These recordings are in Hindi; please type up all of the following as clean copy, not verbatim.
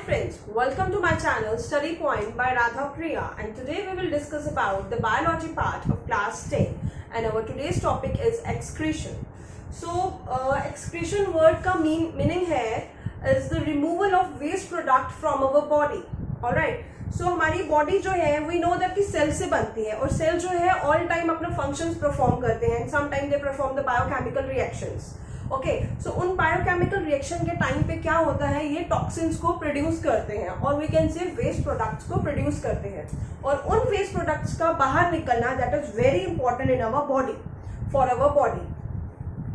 friends, welcome to my channel Study Point by Radha Priya, and today we will discuss about the biology part of class 10 and our today's topic is excretion. So excretion word का meaning है is the removal of waste product from our body. Alright, so हमारी बॉडी जो है we know that कि सेल से बनती है और सेल जो है all time अपना functions perform करते हैं and sometimes they perform the biochemical reactions. Okay so उन बायोकेमिकल रिएक्शन के टाइम पे क्या होता है, ये टॉक्सिन्स को प्रोड्यूस करते हैं और we can say waste products को प्रोड्यूस करते हैं और उन वेस्ट प्रोडक्ट्स का बाहर निकलना that is very important in our body for our body.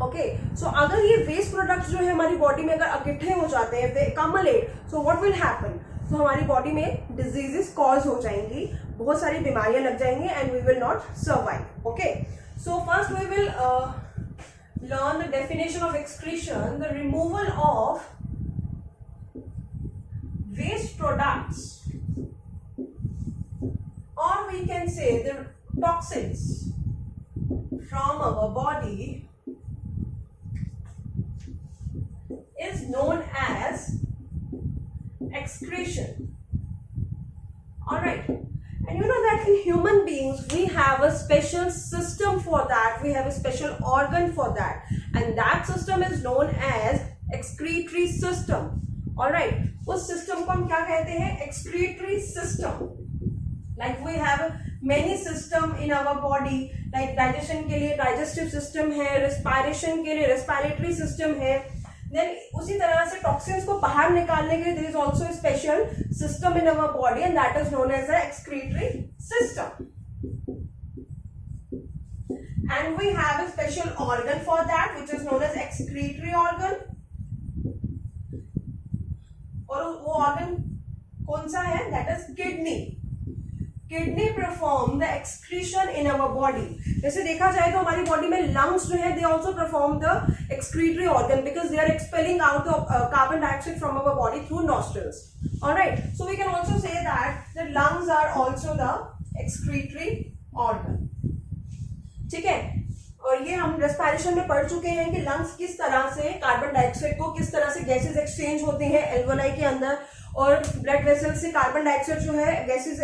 Okay so अगर ये वेस्ट प्रोडक्ट्स जो है हमारी बॉडी में अगर इकट्ठे हो जाते हैं, दे कम्युलेट, सो व्हाट विल हैपन, सो हमारी बॉडी में डिजीजेस कॉज हो जाएंगी, बहुत सारी बीमारियां लग जाएंगी and we will not survive. Okay so first we will learn the definition of excretion, the removal of waste products, or we can say the toxins from our body is known as excretion. All right. And you know that in human beings we have a special system for that, we have a special organ for that, and that system is known as excretory system. All right, उस system को हम क्या कहते हैं, excretory system. Like we have many system in our body, like digestion के लिए digestive system है, respiration के लिए respiratory system है. Then उसी तरह से टॉक्सिन्स को बाहर निकालने के लिए there is also a special system in our body and that is known as the excretory system. And we have a special organ for that which is known as excretory organ. और वो organ कौन सा है, that is kidney. Kidney perform the excretion in our body. जैसे देखा जाए तो हमारी बॉडी में लंग्स जो है they also perform the excretory organ because they are expelling out the carbon dioxide from our body through nostrils. Alright, so we can also say that the lungs are also the excretory organ. ठीक है, और ये हम रेस्पिरेशन में पढ़ चुके हैं कि लंग्स किस तरह से कार्बन डाइऑक्साइड को, किस तरह से गैसेस एक्सचेंज होते हैं एल्वोलाई के अंदर, और ब्लड वेसल से कार्बन डाइऑक्साइड जो है गैसेस,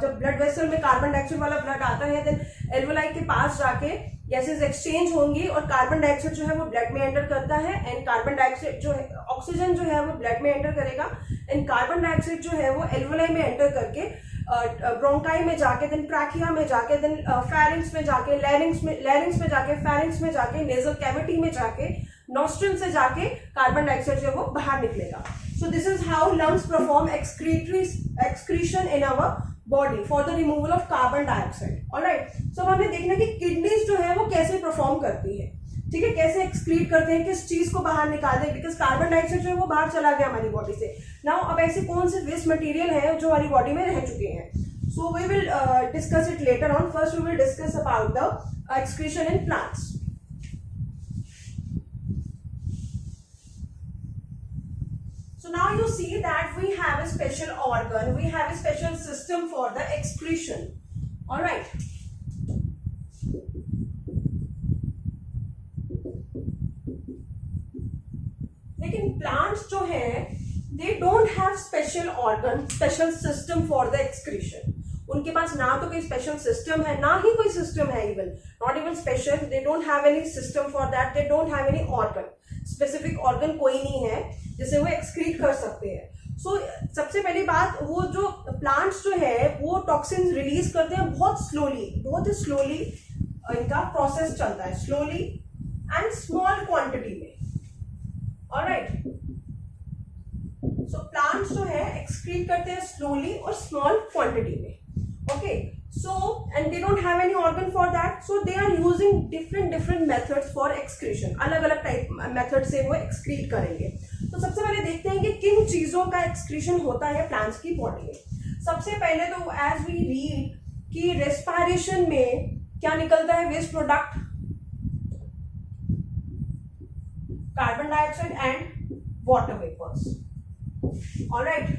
जब ब्लड वेसल में कार्बन डाइऑक्साइड वाला ब्लड आता है देन एल्वोलाई के पास जाके गैसेस एक्सचेंज होंगी और कार्बन डाइऑक्साइड जो है वो ब्लड में एंटर करता है एंड कार्बन डाइऑक्साइड जो है, ऑक्सीजन जो है वो ब्लड में एंटर करेगा एंड कार्बन डाइऑक्साइड जो है वो एल्वोलाई में एंटर करके ब्रोंकाई में जाके देन ट्रैकिया में जाके देन फेरिंग्स में जाके लैरिंग्स में जाके फेरिंग्स में जाके नेजल कैविटी में जाके नॉस्ट्रल से जाके कार्बन डाइऑक्साइड जो है वो बाहर निकलेगा. So this is how lungs perform excretion in our body for the removal of carbon dioxide. All right. So अब हमें देखना कि किडनीज जो है वो कैसे परफॉर्म करती है. ठीक है, कैसे एक्सक्रीट करते हैं, किस चीज को बाहर निकालते हैं, बिकॉज कार्बन डाइऑक्साइड जो है वो बाहर चला गया हमारी बॉडी से. नाउ अब ऐसे कौन से वेस्ट मटेरियल है जो हमारी बॉडी में रह चुके हैं. So we will discuss it later on. First we will discuss about the excretion in plants. So now you see that we have a special organ, we have a special system for the excretion. All right. लेकिन plants जो है they don't have special organ, special system for the excretion. उनके पास ना तो कोई स्पेशल सिस्टम है ना ही कोई सिस्टम है, even not even special, they don't have any system for that, they don't have any organ, specific organ कोई नहीं है जिसे वो एक्सक्रीट कर सकते हैं. सो सबसे पहली बात, वो जो प्लांट्स जो है वो टॉक्सिन्स रिलीज करते हैं बहुत स्लोली, बहुत ही स्लोली इनका प्रोसेस चलता है, स्लोली एंड स्मॉल क्वांटिटी में. ऑलराइट, सो प्लांट्स जो है एक्सक्रीट करते हैं स्लोली और स्मॉल क्वांटिटी में. Okay, so and they don't have any organ for that, so they are using different methods for excretion. अलग अलग टाइप मेथड से वो एक्सक्रीट करेंगे. तो सबसे पहले देखते हैं कि किन चीजों का एक्सक्रीशन होता है प्लांट्स की बॉडी में. सबसे पहले तो एज वी रीड कि रेस्पिरेशन में क्या निकलता है, waste product, carbon dioxide and water vapours. Alright,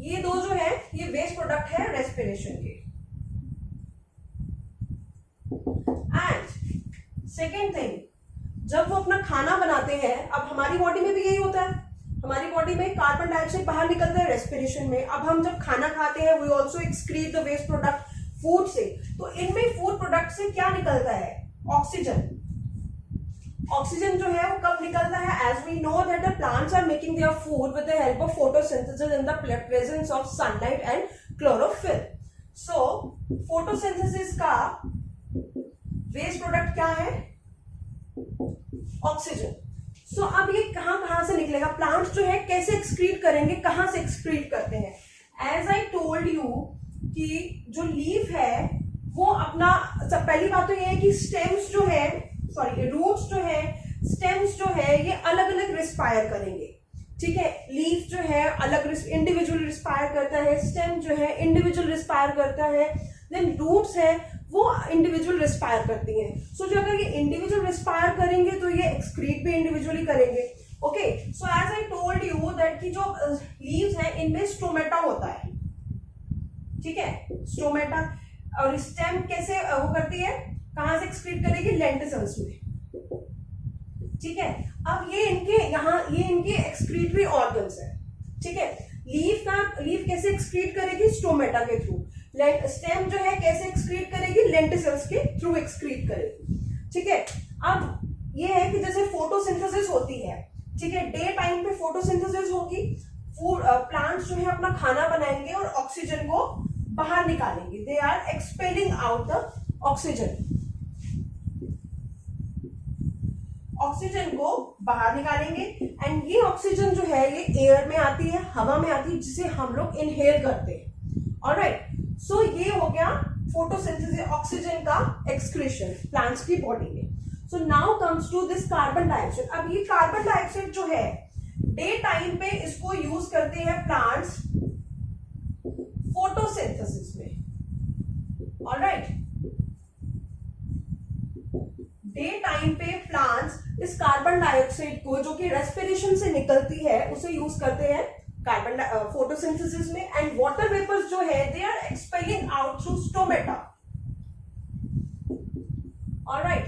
ये दो जो है ये वेस्ट प्रोडक्ट है रेस्पिरेशन के. एंड सेकेंड थिंग, जब वो अपना खाना बनाते हैं, अब हमारी बॉडी में भी यही होता है, हमारी बॉडी में कार्बन डाइऑक्साइड बाहर निकलता है रेस्पिरेशन में। अब हम जब खाना खाते हैं we also excrete the waste product food से। तो इनमें फूड प्रोडक्ट से क्या निकलता है? ऑक्सीजन। ऑक्सीजन जो है वो कब निकलता है? As we know that the plants are making their food with the help of photosynthesis in the presence of sunlight and chlorophyll. So photosynthesis का वेस्ट प्रोडक्ट क्या है? ऑक्सीजन। सो अब ये कहां से निकलेगा? प्लांट्स जो है कैसे एक्सक्रीट करेंगे, कहां से एक्सक्रीट करते हैं? एज आई टोल्ड यू कि जो लीफ है वो अपना, पहली बात तो ये है कि स्टेम्स जो है, सॉरी रूट्स जो है, स्टेम्स जो है ये अलग अलग रिस्पायर करेंगे, ठीक है। लीफ जो है अलग इंडिविजुअल रिस्पायर करता है, स्टेम जो है इंडिविजुअल रिस्पायर करता है, देन रूट्स है वो इंडिविजुअल रिस्पायर करती हैं। सो जो अगर ये इंडिविजुअल रिस्पायर करेंगे तो ये एक्सक्रीट भी इंडिविजुअली करेंगे। Okay, so as I told you that कि जो लीव्स है इनमें स्टोमेटा होता है, ठीक है, स्टोमेटा। और स्टेम कैसे वो करती है, कहां से एक्सक्रीट करेगी? लेंटिसल्स में, ठीक है। अब ये इनके एक्सक्रीटरी ऑर्गन्स है, ठीक है। लीफ कैसे एक्सक्रीट करेगी? स्टोमेटा के थ्रू। स्टेम जो है कैसे एक्सक्रीट करेगी? लेंटिसल्स के थ्रू एक्सक्रीट करेगी, ठीक है। अब ये है कि जैसे फोटोसिंथेसिस होती है, ठीक है, डे टाइम पे फोटोसिंथेसिस होगी, प्लांट्स जो है अपना खाना बनाएंगे और ऑक्सीजन को बाहर निकालेंगे। They are expelling out the oxygen, oxygen को बाहर निकालेंगे। एंड ये ऑक्सीजन जो है ये एयर में आती है, हवा में आती है, जिसे हम लोग इनहेल करते हैं। ऑलराइट, सो ये हो गया फोटोसिंथेसिस, ऑक्सीजन का एक्सक्रीशन प्लांट्स की बॉडी में। So now comes to this carbon dioxide. अब ये कार्बन डाइऑक्साइड जो है डे टाइम पे इसको यूज करते हैं प्लांट्स फोटोसिंथेसिस में। ऑलराइट, डे टाइम पे प्लांट्स इस कार्बन डाइऑक्साइड को जो कि रेस्पिरेशन से निकलती है उसे यूज करते हैं कार्बन फोटोसिंथेसिस में। एंड वाटर वेपर्स जो है they are expelling out through stomata. Alright,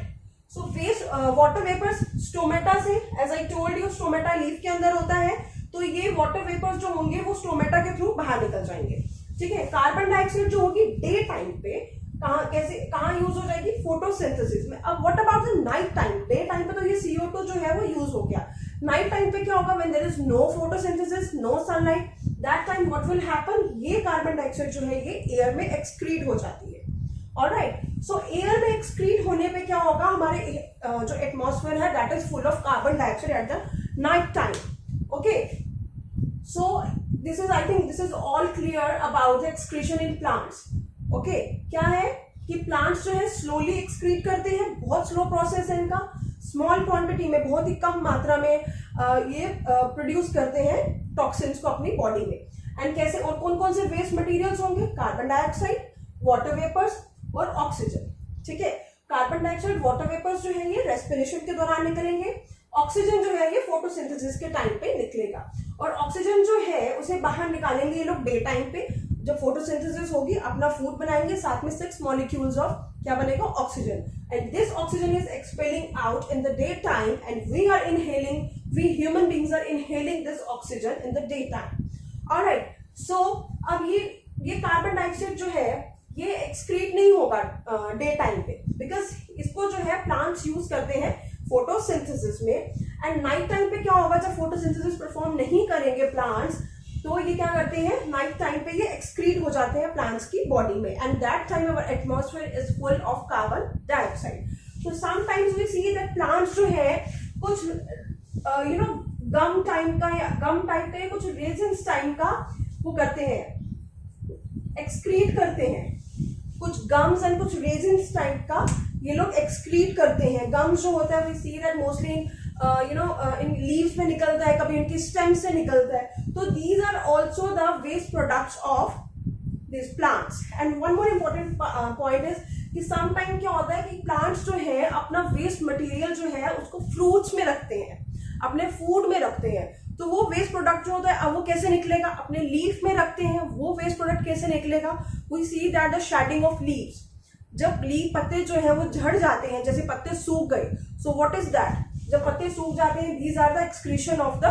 so waste water vapours stomata से, as I told you stomata leaf के अंदर होता है, तो ये वाटर वेपर्स जो होंगे वो स्टोमेटा के थ्रू बाहर निकल जाएंगे, ठीक है। कार्बन डाइऑक्साइड जो होगी डे टाइम पे कहां यूज हो जाएगी? फोटोसिंथेसिस में। अब what about the night time? Day time पे तो ये CO2 जो है वो यूज हो गया। नाइट टाइम पे क्या होगा? When there is no photosynthesis, no sunlight, that time what will happen? ये कार्बन डाइऑक्साइड जो है ये एयर में एक्सक्रीट हो जाती है। ऑलराइट, सो एयर में एक्सक्रीट होने पे क्या होगा? हमारे जो एटमॉस्फेयर है that is full of carbon dioxide at the night time. Okay, so this is, I think this is all clear about the excretion in plants. Okay, क्या है कि प्लांट्स जो है स्लोली एक्सक्रीट करते हैं, बहुत स्लो प्रोसेस है इनका, स्मॉल क्वांटिटी में, बहुत ही कम मात्रा में ये प्रोड्यूस करते हैं टॉक्सिन्स को अपनी बॉडी में। एंड कैसे, और कौन कौन से वेस्ट मटेरियल्स होंगे? कार्बन डाइऑक्साइड, वाटर वेपर्स और ऑक्सीजन, ठीक है। कार्बन डाइऑक्साइड, वाटर वेपर्स जो है ये रेस्पिरेशन के दौरान निकलेंगे, ऑक्सीजन जो है ये फोटोसिंथेसिस के टाइम पे निकलेगा। और ऑक्सीजन जो है उसे बाहर निकालेंगे ये लोग डे टाइम पे, जब फोटोसिंथेसिस होगी अपना फूड बनाएंगे, साथ में 6 मॉलिक्यूल्स ऑफ क्या बनेगा? Oxygen. And this oxygen is expelling out in the day time and we are inhaling, we human beings are inhaling this oxygen in the day time. Alright, so अब ये कार्बन डाइऑक्साइड जो है ये एक्सक्रीट नहीं होगा डे टाइम पे, बिकॉज इसको जो है प्लांट्स यूज करते हैं फोटोसिंथेसिस में। एंड नाइट टाइम पे क्या होगा? जब फोटोसिंथेसिस परफॉर्म नहीं करेंगे प्लांट्स तो ये क्या करते हैं? नाइट टाइम पे ये एक्सक्रीट हो जाते हैं प्लांट्स की बॉडी में। And that time our atmosphere is full of carbon dioxide. So sometimes we see that plants जो है कुछ गम टाइप का या कुछ रेजिन्स टाइप का वो करते हैं, एक्सक्रीट करते हैं, कुछ गम्स एंड कुछ रेजिन्स टाइप का ये लोग एक्सक्रीट करते हैं। गम्स जो होता है we see that mostly in leaves में निकलता है, कभी इनकी स्टेम से निकलता है। तो these are also the waste products of this plants. And one more important point is कि समटाइम क्या होता है कि प्लांट्स जो है अपना वेस्ट मटेरियल जो है उसको फ्रूट्स में रखते हैं, अपने फूड में रखते हैं। तो वो वेस्ट प्रोडक्ट जो होता है अब वो कैसे निकलेगा? अपने लीफ में रखते हैं, वो वेस्ट प्रोडक्ट कैसे निकलेगा? We see that the shedding of leaves, जब लीफ पत्ते जो है वो झड़ जाते हैं, जैसे पत्ते सूख गए, सो व्हाट इज दैट? जब पत्ते सूख जाते हैं, these are the excretion of the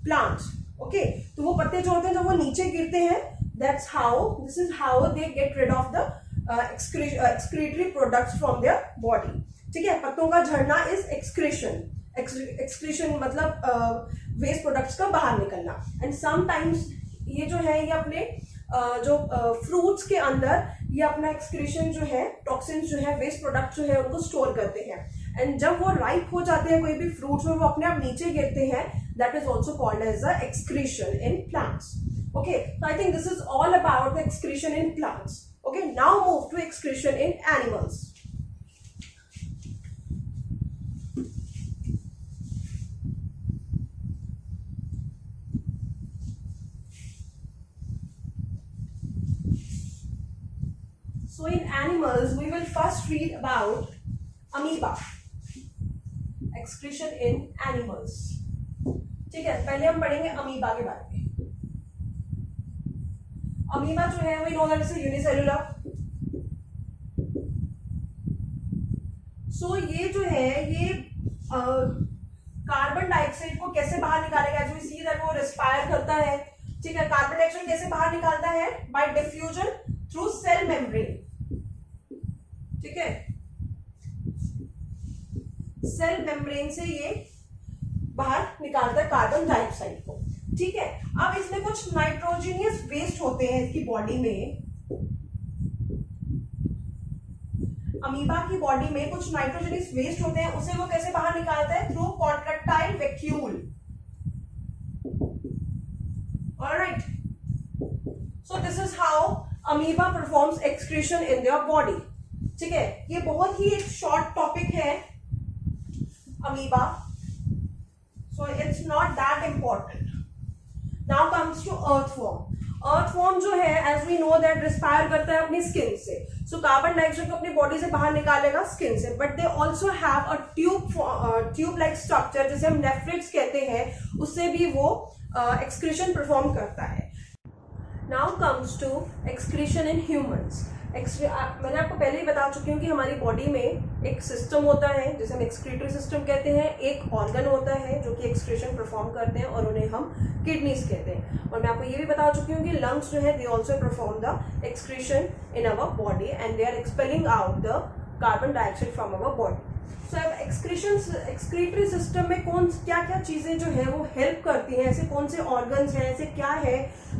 plants. Okay, तो वो पत्ते जो होते हैं जब वो नीचे गिरते हैं, this is how they get rid of the excretory products from their body. ठीक है, पत्तों का झड़ना इज एक्सक्रीशन. एक्सक्रीशन मतलब वेस्ट प्रोडक्ट्स का बाहर निकलना. एंड समटाइम्स ये जो है ये अपने जो फ्रूट्स के अंदर ये अपना एक्सक्रीशन जो है, टॉक्सिन्स जो है, वेस्ट प्रोडक्ट जो है उनको स्टोर करते हैं. एंड जब वो राइप हो जाते हैं कोई भी फ्रूट्स में, वो अपने आप नीचे गिरते हैं. That is also called as the excretion in plants. Okay, so I think this is all about the excretion in plants. Okay, now move to excretion in animals. So in animals, we will first read about amoeba. Excretion in animals. ठीक है, पहले हम पढ़ेंगे अमीबा के बारे में. अमीबा जो है वो नो दैट इज यूनिसेलुलर. सो ये जो है ये कार्बन डाइऑक्साइड को कैसे बाहर निकालेगा? जो सी दैट वो रेस्पायर करता है. ठीक है, कार्बन डाइऑक्साइड कैसे बाहर निकालता है? By diffusion through cell membrane. ठीक है, सेल मेम्ब्रेन से ये बाहर निकालता है कार्बन डाइऑक्साइड को. ठीक है, अब इसमें कुछ नाइट्रोजनियस वेस्ट होते हैं इसकी बॉडी में. अमीबा की बॉडी में कुछ नाइट्रोजनियस वेस्ट होते हैं, उसे वो कैसे बाहर निकालता है? Through contractile vacuole. Alright, so this is how amoeba performs excretion in their body. ठीक है, ये बहुत ही एक शॉर्ट टॉपिक है amoeba, so it's not that important. Now comes to earthworm. earthworm जो है as we know that respire करता है अपनी स्किन से. so कार्बन डाइऑक्साइड को अपनी बॉडी से बाहर निकालेगा स्किन से, but they also have a tube like structure जिसे हम नेफ्रिट्स कहते हैं, उससे भी वो excretion perform करता है. Now comes to excretion in humans. मैंने आपको पहले ही बता चुकी हूँ कि हमारी बॉडी में एक सिस्टम होता है जिसे हम एक्सक्रीटरी सिस्टम कहते हैं. एक ऑर्गन होता है जो कि एक्सक्रीशन परफॉर्म करते हैं और उन्हें हम किडनीज कहते हैं. और मैं आपको ये भी बता चुकी हूँ कि लंग्स जो है they also perform the excretion in our body and they are expelling out the carbon dioxide from our body. So अब एक्सक्रीटरी सिस्टम में क्या क्या चीजें जो है वो हेल्प करती हैं, ऐसे कौन से ऑर्गन्स हैं, ऐसे क्या है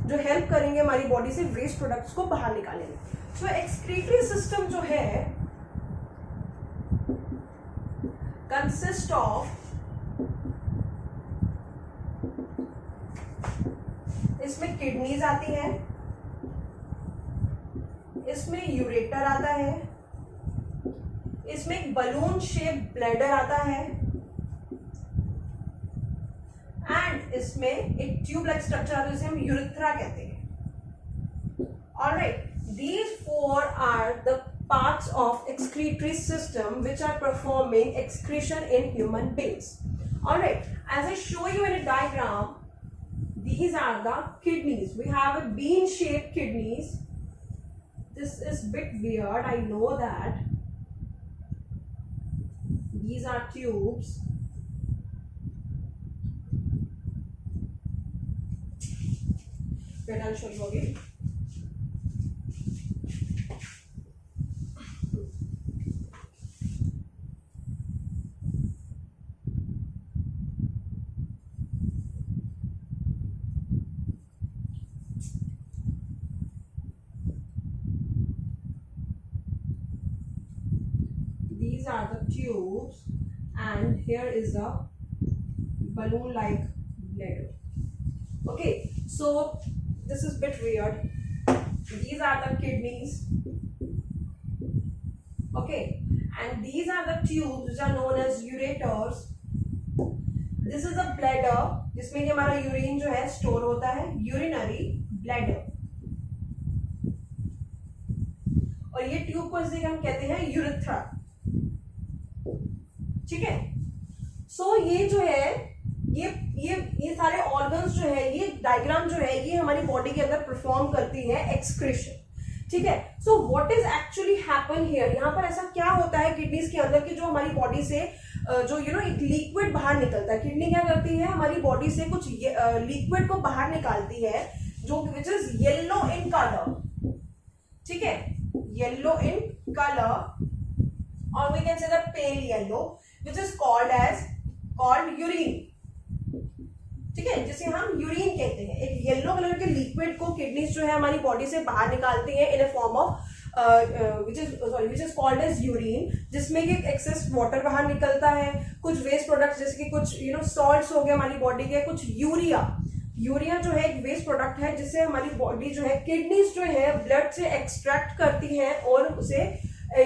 जो हेल्प करेंगे हमारी बॉडी से वेस्ट प्रोडक्ट्स को बाहर निकालने में. सो एक्सक्रीटरी सिस्टम जो है कंसिस्ट ऑफ, इसमें किडनीज आती हैं, इसमें यूरेटर आता है, इसमें एक बलून शेप ब्लैडर आता है, एंड इसमें एक ट्यूब लाइक स्ट्रक्चर आता है जिसे हम यूरेथ्रा कहते हैं. Alright, these four are the parts of excretory system which are performing excretion in human beings. Alright, as I show you in a diagram, these are the kidneys. We have a bean shaped kidneys. This is bit weird, I know that. These are tubes. Wait, I'll show you again. These are the tubes and here is a balloon like bladder. Okay, so this is a bit weird. These are the kidneys. Okay, and these are the tubes which are known as ureters. This is a bladder जिसमें कि हमारा यूरिन जो है स्टोर होता है, यूरिनरी ब्लैडर. और ये ट्यूब को इसे हम कहते हैं यूरेथ्रा. ठीक है, सो ये जो है ये सारे ऑर्गन्स जो है, ये डायग्राम जो है ये हमारी बॉडी के अंदर परफॉर्म करती है एक्सक्रीशन. ठीक है, so what is actually happen here, यहाँ पर ऐसा क्या होता है किडनीज के अंदर कि जो हमारी बॉडी से जो एक लिक्विड बाहर निकलता है। किडनी क्या करती है, हमारी बॉडी से कुछ लिक्विड को बाहर निकालती है जो which is yellow in colour, ठीक है, येलो इन कलर, और we can say the pale yellow which is called urine, ठीक है, जिसे हम यूरिन कहते हैं। एक येलो कलर के लिक्विड को किडनीज जो है हमारी बॉडी से बाहर निकालती है in a form of which is called as urine, जिसमें कि एक्सेस वाटर बाहर निकलता है, कुछ वेस्ट प्रोडक्ट्स जैसे कि कुछ सॉल्ट्स हो गए हमारी बॉडी के, कुछ यूरिया जो है एक वेस्ट प्रोडक्ट है जिससे हमारी बॉडी जो है किडनीज जो है ब्लड से एक्सट्रैक्ट करती है और उसे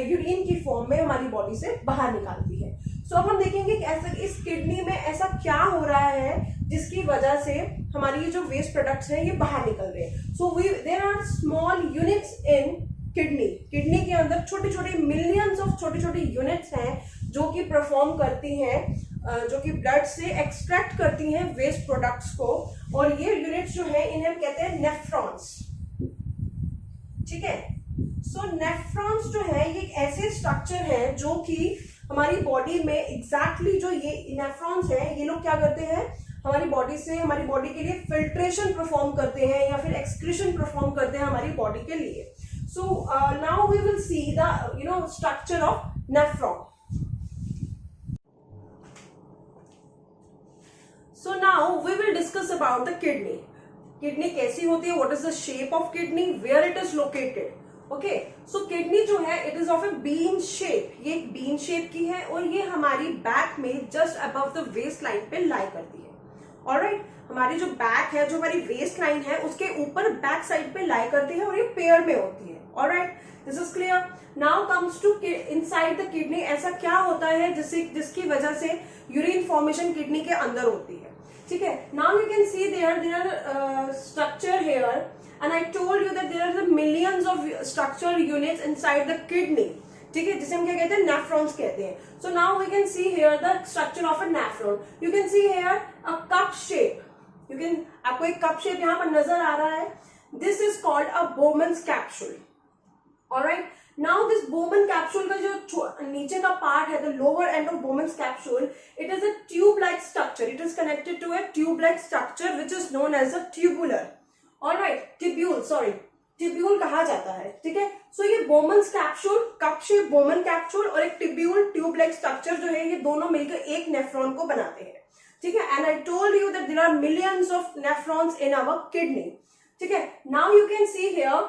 यूरिन की फॉर्म में हमारी बॉडी से बाहर निकालती है। सो अब हम देखेंगे कि ऐसा इस किडनी में ऐसा क्या हो रहा है जिसकी वजह से हमारी ये जो वेस्ट प्रोडक्ट्स हैं ये बाहर निकल रहे हैं। So there are small units in kidney के अंदर छोटे छोटे मिलियंस ऑफ छोटी छोटी यूनिट्स हैं जो कि परफॉर्म करती हैं, जो कि ब्लड से एक्सट्रैक्ट करती हैं वेस्ट प्रोडक्ट्स को, और ये यूनिट्स जो है इन्हें हम कहते हैं नेफ्रॉन्स, ठीक है। सो नेफ्रॉन्स जो है ये एक ऐसे स्ट्रक्चर है जो कि हमारी बॉडी में एग्जैक्टली जो ये नेफ्रॉन्स है ये लोग क्या करते हैं, हमारी बॉडी से हमारी बॉडी के लिए फिल्ट्रेशन परफॉर्म करते हैं या फिर एक्सक्रीशन परफॉर्म करते हैं हमारी बॉडी के लिए। So now we will see the structure of nephron. So now we will discuss about the kidney. Kidney कैसी होती है, what is the shape of kidney, where it is located. Okay, so kidney जो है it is of a bean shape. ये एक bean shape की है और ये हमारी बैक में just above the waist line पे lie करती है। Alright, हमारी जो बैक है, जो हमारी वेस्ट लाइन है उसके ऊपर बैक साइड पे लाई करती है और ये पेयर में होती है। Alright, this is clear. Now comes to inside the kidney. ऐसा क्या होता है जिसकी वजह से यूरिन फॉर्मेशन किडनी के अंदर होती है, ठीक है। Now you can see there are structure here, and I told you that there are the millions of structure units inside the kidney, ठीक है, जिसे हम क्या कहते हैं, नेफ्रॉन्स कहते हैं। So now we can see here the structure of a nephron. You can see here a cup shape. आपको एक कप शेप यहाँ पर नजर आ रहा है। This is called a Bowman's capsule. Alright. Now this Bowman capsule का जो नीचे का पार्ट है, the lower end of Bowman's capsule, it is a tube-like structure. It is connected to a tube-like structure which is known as a tubular. Alright, tubule कहा जाता है, ठीक है। So ये Bowman's capsule, cup shape Bowman capsule और एक tube-like structure जो है ये दोनों मिलकर एक नेफ्रॉन को बनाते हैं, ठीक है। And I told you that there are millions of nephrons in our kidney, ठीक है। Now you can see here,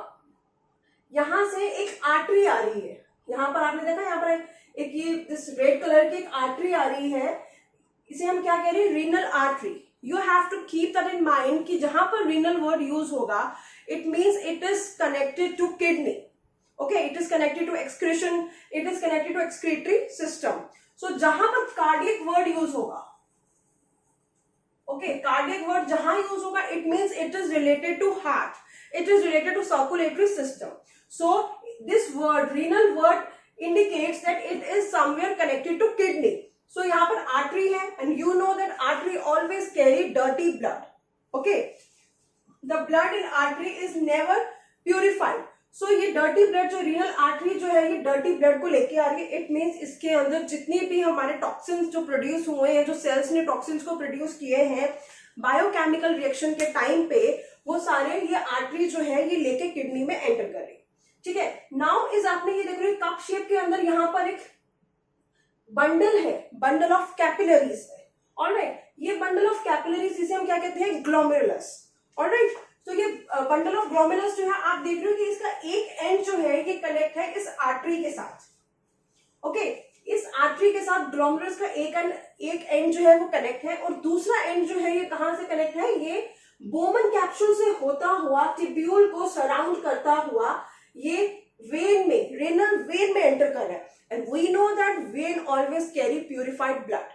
यहां से एक आर्टरी आ रही है, यहां पर आपने देखा यहाँ पर एक ये इस रेड कलर की एक आर्टरी आ रही है, इसे हम क्या कह रहे हैं, renal artery. You have to keep that in mind कि जहां पर रीनल वर्ड यूज होगा it means it is connected to kidney, okay, it is connected to excretion, it is connected to excretory system. So जहां पर कार्डियक वर्ड यूज होगा, ओके, कार्डियक वर्ड जहां यूज होगा it means it is related to heart, it is related to circulatory system. So this word renal word indicates that it is somewhere connected to kidney. So यहाँ पर artery है and you know that artery always carry dirty blood. Okay, the blood in artery is never purified. So ये dirty blood जो renal artery जो है ये dirty blood को लेके आ रही है। It means इसके अंदर जितनी भी हमारे toxins जो produce हुए हैं, जो cells ने toxins को produce किए हैं बायोकेमिकल रिएक्शन के टाइम पे, वो सारे ये आर्टरी जो है ये लेके किडनी में एंटर कर रही, ठीक है। नाउ इज आपने ये देख रहे कप शेप के अंदर यहाँ पर एक बंडल है, बंडल ऑफ कैपिलरीज है। ऑलराइट, ये बंडल ऑफ कैपिलरीज जिसे हम क्या कहते हैं, ग्लोमेरुलस। ऑलराइट, तो ये बंडल ऑफ ग्लोमेरुलस जो है आप देख रहे हो कि इसका एक एंड जो है ये कनेक्ट है इस आर्टरी के साथ, ओके। इस आर्टरी के साथ ग्लोमेरुलस का एक एंड जो है वो कनेक्ट है और दूसरा एंड जो है ये कहां से कनेक्ट है, ये बोमन कैप्सूल से होता हुआ टिब्यूल को सराउंड करता हुआ ये वेन में, रेनल वेन में एंटर कर रहा है। And we know that vein always carry purified blood,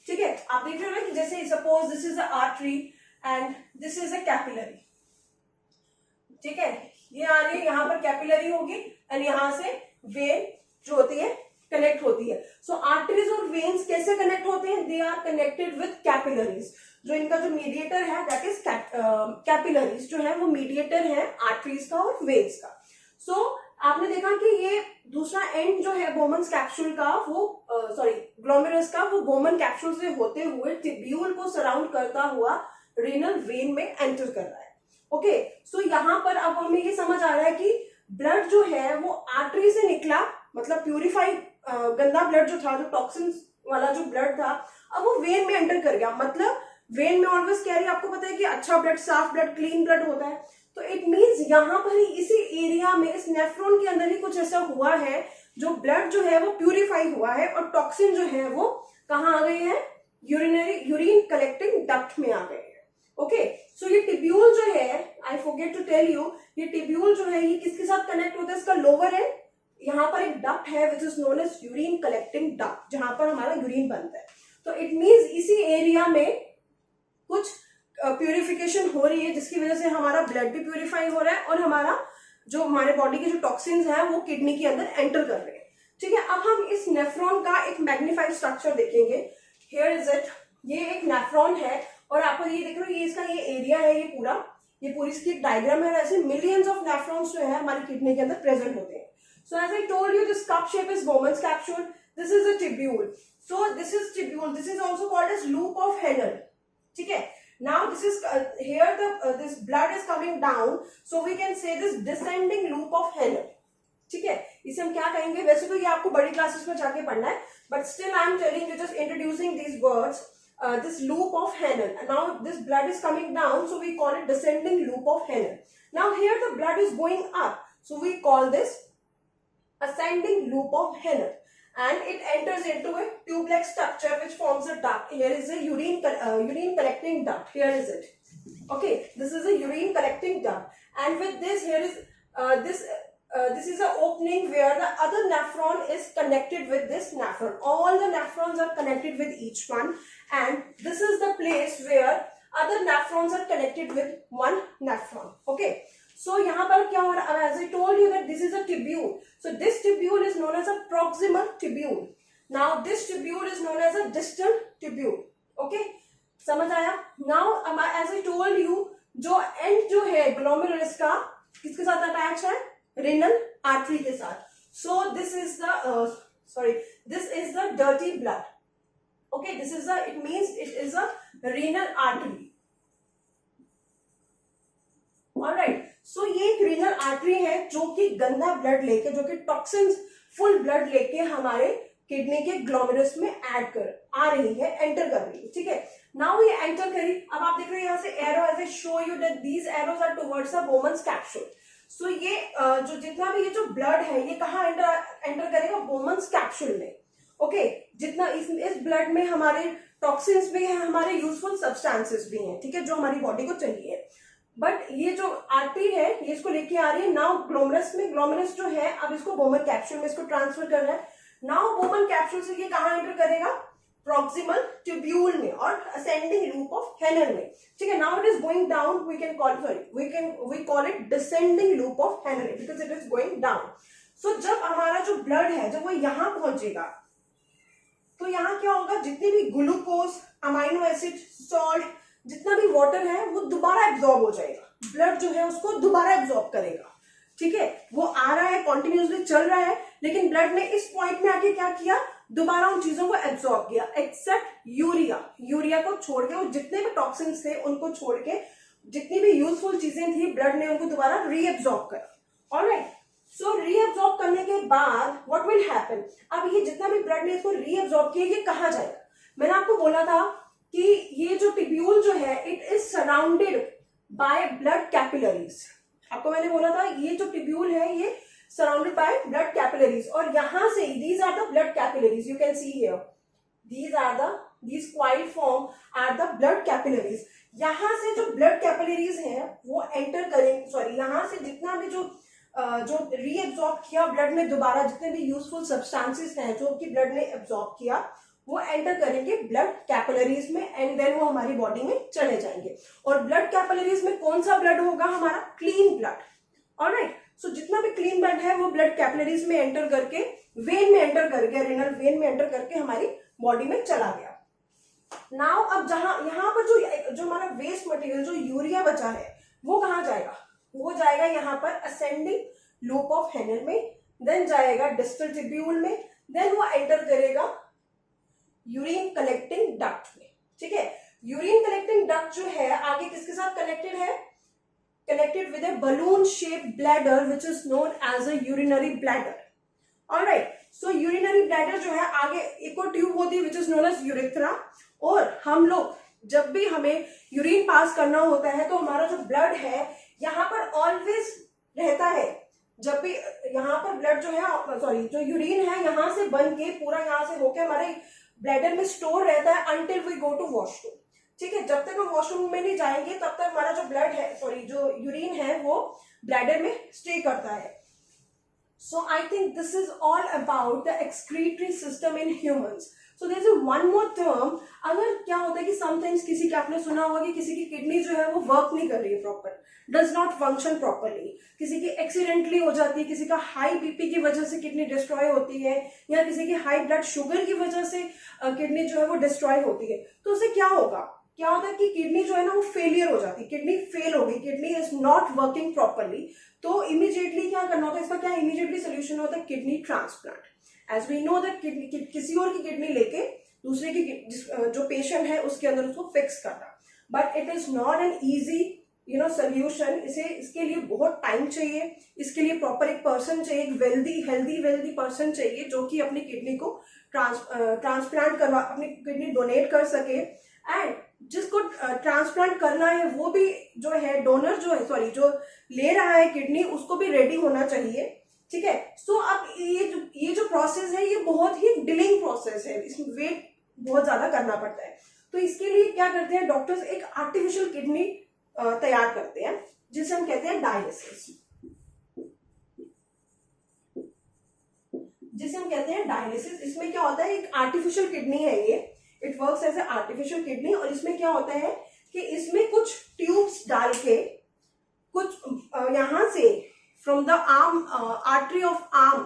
ठीक है। आप देख रहे हो ना कि जैसे suppose this is a artery and this is a capillary, ठीक है, ये आ रही है, यहाँ पर कैपिलरी होगी एंड यहाँ से वेन जो होती है कनेक्ट होती है। सो आर्टरीज और वेन्स कैसे कनेक्ट होते हैं, they are connected with capillaries. जो इनका जो मीडिएटर है दैट इज कैपिलरीज जो है वो मीडिएटर है आर्टरीज का और वेन्स का। सो आपने देखा कि ये दूसरा एंड जो है बोमन्स कैप्सूल का वो ग्लोमेरुलस का वो बोमन कैप्सूल से होते हुए टिब्यूल को सराउंड करता हुआ रीनल वेन में एंटर कर रहा है। ओके, सो यहाँ पर अब हमें ये समझ आ रहा है कि ब्लड जो है वो आर्टरी से निकला, मतलब प्यूरिफाइड गंदा ब्लड जो था, जो टॉक्सिन वाला जो ब्लड था, अब वो वेन में एंटर कर गया। मतलब वेन में ऑलवेज कैरी, आपको पता है कि अच्छा ब्लड, साफ ब्लड, क्लीन ब्लड होता है। तो इट मीन्स यहाँ पर ही इसी एरिया में, इस नेफ्रॉन के अंदर ही कुछ ऐसा हुआ है जो ब्लड जो है वो प्यूरिफाई हुआ है और टॉक्सिन जो है वो कहाँ आ गए हैं, यूरिन कलेक्टिंग डक्ट में आ गए हैं। ओके, सो ये टिब्यूल जो है, I forget to tell you, ये टिब्यूल जो है ये किसके साथ कनेक्ट होता है, इसका लोअर एंड यहाँ पर एक डक्ट है which is known as urine collecting duct, जहां पर हमारा यूरिन बनता है। तो इट मीन्स इसी एरिया में कुछ प्यूरिफिकेशन हो रही है जिसकी वजह से हमारा ब्लड भी प्यूरिफाई हो रहा है और हमारा जो हमारे बॉडी के जो टॉक्सिन्स हैं वो किडनी के अंदर एंटर कर रहे हैं। ठीक है, अब हम इस नेफ्रॉन का एक मैग्नीफाइड स्ट्रक्चर देखेंगे। हियर इज इट, ये एक नेफ्रॉन है और आपको ये देख रहे हो, ये इसका ये एरिया है, ये पूरी इसकी एक डायग्राम है। ऐसे मिलियंस ऑफ नेफ्रॉन्स जो है हमारी किडनी के अंदर प्रेजेंट होते हैं। So as I told you, this cup shape is Bowman's capsule, this is a tubule. So this is tubule, this is also called as loop of Henle. ठीक है, now this is here this blood is coming down, so we can say this descending loop of Henle. ठीक है, इसे हम क्या कहेंगे, वैसे तो ये आपको बड़ी क्लासेस में जाके पढ़ना है, but still I am telling you, just introducing these words, this loop of Henle. Now this blood is coming down, so we call it descending loop of Henle. Now here the blood is going up, so we call this ascending loop of Henle. And it enters into a tube-like structure which forms a duct. Here is a urine collecting duct. Here is it. Okay, this is a urine collecting duct. And with this, here is this is an opening where the other nephron is connected with this nephron. All the nephrons are connected with each one, and this is the place where other nephrons are connected with one nephron. Okay. So यहाँ पर क्या हो रहा है, as I told you that this is a tubule. So this tubule is known as a proximal tubule. Now this tubule is known as a distal tubule. Okay, समझ आया? Now as I told you, जो end जो है glomerulus का किसके साथ अटैच है, renal artery के साथ. So this is the this is the dirty blood. Okay, this is it means it is a renal artery. Alright, so ये एक रीनल आर्टरी है जो कि गंदा ब्लड लेके, जो कि टॉक्सिन्स फुल ब्लड लेके हमारे किडनी के ग्लोमेरुलस में ऐड कर आ रही है, एंटर कर रही है। ठीक है, नाउ ये एंटर करी, अब आप देख रहे हो यहाँ से arrow, as I show you that these arrows are towards the Bowman's capsule. So ये जो जितना भी ये जो ब्लड है ये कहाँ एंटर करेगा, बोमन्स कैप्सूल में। ओके, जितना इस ब्लड में हमारे टॉक्सिन्स भी है, हमारे यूजफुल सब्सटेंसेस भी हैं, ठीक है, जो हमारी बॉडी को चाहिए। बट ये जो आर्टरी है ये इसको लेके आ रही है नाउ ग्लोमेरुलस में। ग्लोमेरुलस जो है अब इसको बोमन कैप्सूल में इसको ट्रांसफर कर रहा है। नाउ बोमन कैप्सूल से ये कहाँ एंटर करेगा, प्रॉक्सिमल ट्यूब्यूल में और असेंडिंग लूप ऑफ हेनल में। ठीक है, now it is going down, we call it descending loop of Henle because it is going down. So जब हमारा जो ब्लड है जब वो यहाँ पहुंचेगा तो यहाँ क्या होगा, जितनी भी ग्लूकोज, अमाइनो एसिड, सॉल्ट, जितना भी वाटर है वो दोबारा एब्जॉर्ब हो जाएगा, ब्लड जो है उसको दोबारा एब्जॉर्ब करेगा। ठीक है, वो आ रहा है, कॉन्टिन्यूसली चल रहा है, लेकिन ब्लड ने इस पॉइंट में आके क्या किया, दोबारा उन चीजों को एब्जॉर्ब किया, एक्सेप्ट यूरिया को छोड़ के, और जितने भी टॉक्सिन्स थे उनको छोड़ के, जितनी भी यूजफुल चीजें थी ब्लड ने उनको दोबारा रीएब्जॉर्ब करा। ऑलराइट, सो रीएब्जॉर्ब करने के बाद व्हाट विल हैपन, अब ये जितना भी ब्लड ने इसको रीएब्जॉर्ब किया ये कहाँ जाएगा। मैंने आपको बोला था कि ये जो टिब्यूल जो है it is surrounded by blood capillaries. आपको मैंने बोला था ये जो टिब्यूल है ये सराउंडेड बाय ब्लड कैपिलरीज, और यहां से these are the blood capillaries, you can see here, these coil form are the blood capillaries। यहां से जो ब्लड कैपिलरीज है वो एंटर करेंगे, यहां से जितना भी जो रीएब्जॉर्ब किया ब्लड में, दोबारा जितने भी यूजफुल सब्सटेंसेस हैं जो कि ब्लड ने एब्जॉर्ब किया वो एंटर करेंगे ब्लड कैपिलरीज में, एंड देन वो हमारी बॉडी में चले जाएंगे। और ब्लड कैपिलरीज में कौन सा ब्लड होगा, हमारा क्लीन ब्लड। ऑलराइट, सो जितना भी क्लीन ब्लड है वो ब्लड कैपिलरीज में एंटर करके वेन में एंटर कर गया, रिनल वेन में एंटर करके हमारी बॉडी में चला गया। नाउ अब यहाँ पर जो हमारा वेस्ट मटेरियल जो यूरिया बचा है वो कहाँ जाएगा, वो जाएगा यहाँ पर असेंडिंग लूप ऑफ हेनल में, देन जाएगा डिस्टल ट्यूब्यूल में, देन वो एंटर करेगा यूरिन कलेक्टिंग डक्ट में. ठीक है, यूरिन कलेक्टिंग डक्ट जो है आगे किसके साथ कनेक्टेड है? Connected with a balloon shaped bladder which is known as a urinary bladder. Alright, so urinary bladder जो है आगे एक और ट्यूब होती है which is known as urethra. और हम लोग जब भी हमें यूरिन पास करना होता है तो हमारा जो ब्लड है यहाँ पर ऑलवेज रहता है. जब भी यहाँ पर ब्लड जो है, सॉरी, जो यूरिन है यहाँ से बन के पूरा यहाँ से होके हमारे ब्लैडर में स्टोर रहता है until we go to washroom. ठीक है, जब तक हम वॉशरूम में नहीं जाएंगे तब तक हमारा जो ब्लड है, सॉरी, जो यूरिन है वो ब्लैडर में स्टे करता है. So I think this is all about the excretory system in humans. So there is one more term. अगर क्या होता है कि sometimes किसी के, आपने सुना होगा कि किसी की किडनी जो है वो वर्क नहीं कर रही है proper, does not function properly. किसी की एक्सीडेंटली हो जाती है, किसी का हाई बीपी की वजह से किडनी डिस्ट्रॉय होती है, या किसी की हाई ब्लड शुगर की वजह से किडनी जो है वो डिस्ट्रॉय होती है. तो उससे क्या होगा? क्या होता है कि किडनी जो है ना वो फेलियर हो जाती है, किडनी फेल हो गई, kidney is not working properly. तो इमीडिएटली क्या करना होता है? इसका क्या इमीडिएटली सोल्यूशन होता है? Kidney transplant. As we know that किसी और की किडनी लेके दूसरे की जो पेशेंट है उसके अंदर उसको फिक्स करना, but it is not an easy solution. इसके लिए बहुत टाइम चाहिए, इसके लिए प्रॉपर एक पर्सन चाहिए, एक हेल्दी पर्सन चाहिए जो कि अपनी किडनी को ट्रांसप्लांट करवा, अपनी किडनी डोनेट कर सके. एंड जिसको ट्रांसप्लांट करना है वो भी जो है डोनर जो है, सॉरी, जो ले रहा है किडनी, उसको भी रेडी होना चाहिए. ठीक है, सो अब ये जो प्रोसेस है ये बहुत ही डिलेइंग प्रोसेस है, इसमें वेट बहुत ज्यादा करना पड़ता है. तो इसके लिए क्या करते हैं डॉक्टर्स? एक आर्टिफिशियल किडनी तैयार करते हैं जिसे हम कहते हैं डायलिसिस. इसमें क्या होता है? एक आर्टिफिशियल किडनी है ये, it works as a artificial kidney. और इसमें क्या होता है कि इसमें कुछ ट्यूब्स डाल के, कुछ यहां से from the arm, artery of arm,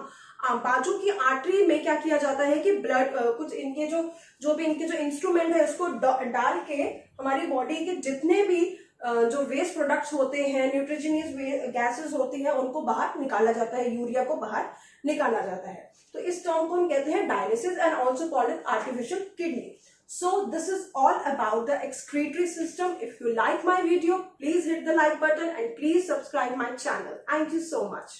बाजू की आर्टरी में क्या किया जाता है कि ब्लड, कुछ इनके जो भी इनके जो इंस्ट्रूमेंट है उसको डाल के हमारी बॉडी के जितने भी जो वेस्ट प्रोडक्ट्स होते हैं, न्यूट्रिजिनियस गैसेस होती हैं, उनको बाहर निकाला जाता है, यूरिया को बाहर निकाला जाता है. तो इस टर्म को हम कहते हैं dialysis and also called it artificial kidney. So this is all about the excretory system. If you like my video, please hit the like button and please subscribe my channel. Thank you so much.